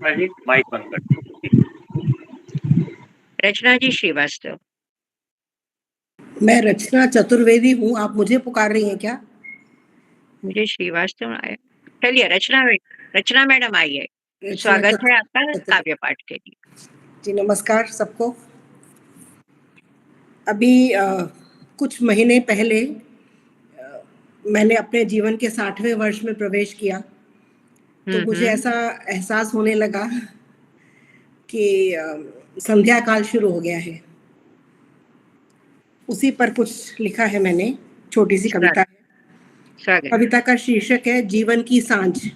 रचना जी mic बंद कर दीजिए। रचना जी श्रीवास्तव। मैं रचना चतुर्वेदी हूँ। आप मुझे पुकार रही हैं क्या? मुझे श्रीवास्तव आया। चलिए रचना मैडम आई है। स्वागत है आपका काव्य पाठ के लिए। जी नमस्कार सबको। अभी कुछ महीने पहले मैंने अपने जीवन के 60वें वर्ष में प्रवेश किया, तो मुझे ऐसा एहसास होने लगा कि संध्या काल शुरू हो गया है। उसी पर कुछ लिखा है मैंने, छोटी सी कविता है। कविता का शीर्षक है जीवन की सांझ।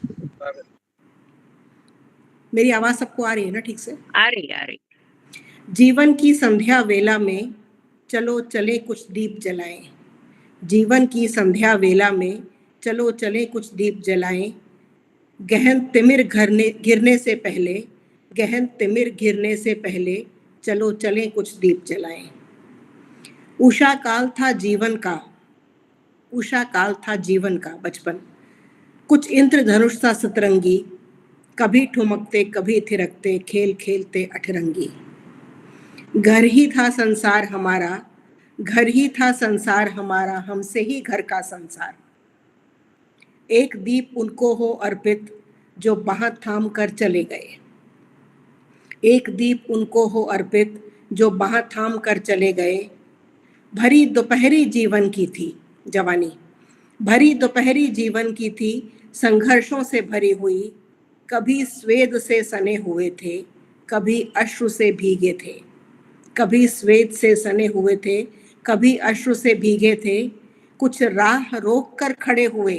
मेरी आवाज सबको आ रही है ना ठीक से? आ रही। जीवन की संध्या वेला में चलो चले कुछ दीप जलाएं। जीवन की संध्या वेला में चलो चले कुछ दीप जलाएं। गहन तिमिर गिरने से पहले, गहन तिमिर गिरने से पहले चलो चले कुछ दीप जलाएं। उषा काल था जीवन का, उषा काल था जीवन का बचपन। कुछ इंद्रधनुष सा सतरंगी, कभी ठुमकते कभी थिरकते खेल खेलते अठरंगी। घर ही था संसार हमारा, घर ही था संसार हमारा, हमसे ही घर का संसार। एक दीप उनको हो अर्पित जो बाह थाम कर चले गए। एक दीप उनको हो अर्पित जो बाह थाम कर चले गए। भरी दोपहरी जीवन की थी जवानी, भरी दोपहरी जीवन की थी, संघर्षों से भरी हुई। कभी स्वेद से सने हुए थे, कभी अश्रु से भीगे थे। कभी स्वेद से सने हुए थे, कभी अश्रु से भीगे थे। कुछ राह रोक कर खड़े हुए,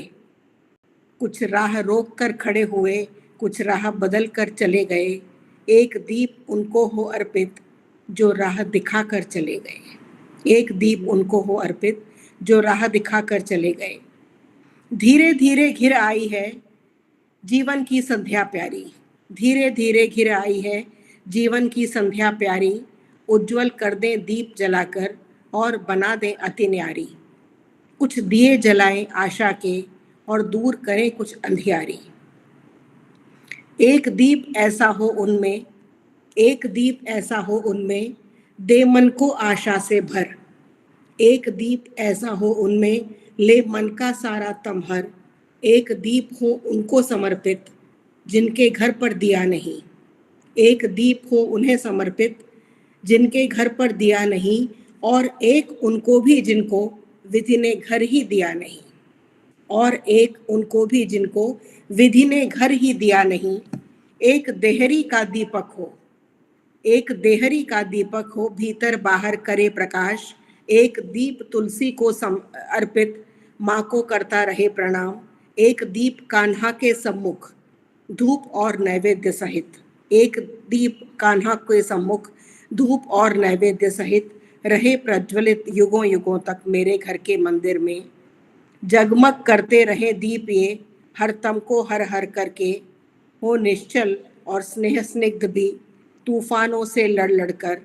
कुछ राह रोक कर खड़े हुए, कुछ राह बदल कर चले गए। एक दीप उनको हो अर्पित जो राह दिखा कर चले गए। एक दीप उनको हो अर्पित जो राह दिखा कर चले गए। धीरे धीरे घिर आई है जीवन की संध्या प्यारी, धीरे धीरे घिर आई है जीवन की संध्या प्यारी। उज्जवल कर दें दीप जलाकर और बना दें अति न्यारी। कुछ दिए जलाएं आशा के और दूर करें कुछ अंधियारी। एक दीप ऐसा हो उनमें, एक दीप ऐसा हो उनमें, दे मन को आशा से भर। एक दीप ऐसा हो उनमें, ले मन का सारा तमहर। एक दीप हो उनको समर्पित जिनके घर पर दिया नहीं। एक दीप हो उन्हें समर्पित जिनके घर पर दिया नहीं। और एक उनको भी जिनको विधि ने घर ही दिया नहीं। और एक उनको भी जिनको विधि ने घर ही दिया नहीं। एक देहरी का दीपक हो, एक देहरी का दीपक हो, भीतर बाहर करे प्रकाश। एक दीप तुलसी को अर्पित माँ को करता रहे प्रणाम। एक दीप कान्हा के सम्मुख धूप और नैवेद्य सहित। एक दीप कान्हा के सम्मुख धूप और नैवेद्य सहित रहे प्रज्वलित युगों युगों तक मेरे घर के मंदिर में। जगमग करते रहे दीप ये हर तम को हर हर करके। हो निश्चल और स्नेह स्निग्ध भी तूफानों से लड़ लड़कर।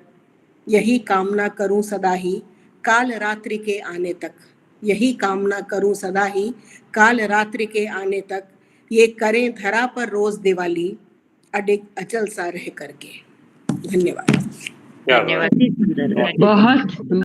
यही कामना करूं सदा ही काल रात्रि के आने तक। यही कामना करूं सदा ही काल रात्रि के आने तक। ये करें धरा पर रोज दिवाली अडिग अचल सा रह करके। धन्यवाद। धन्यवाद। बहुत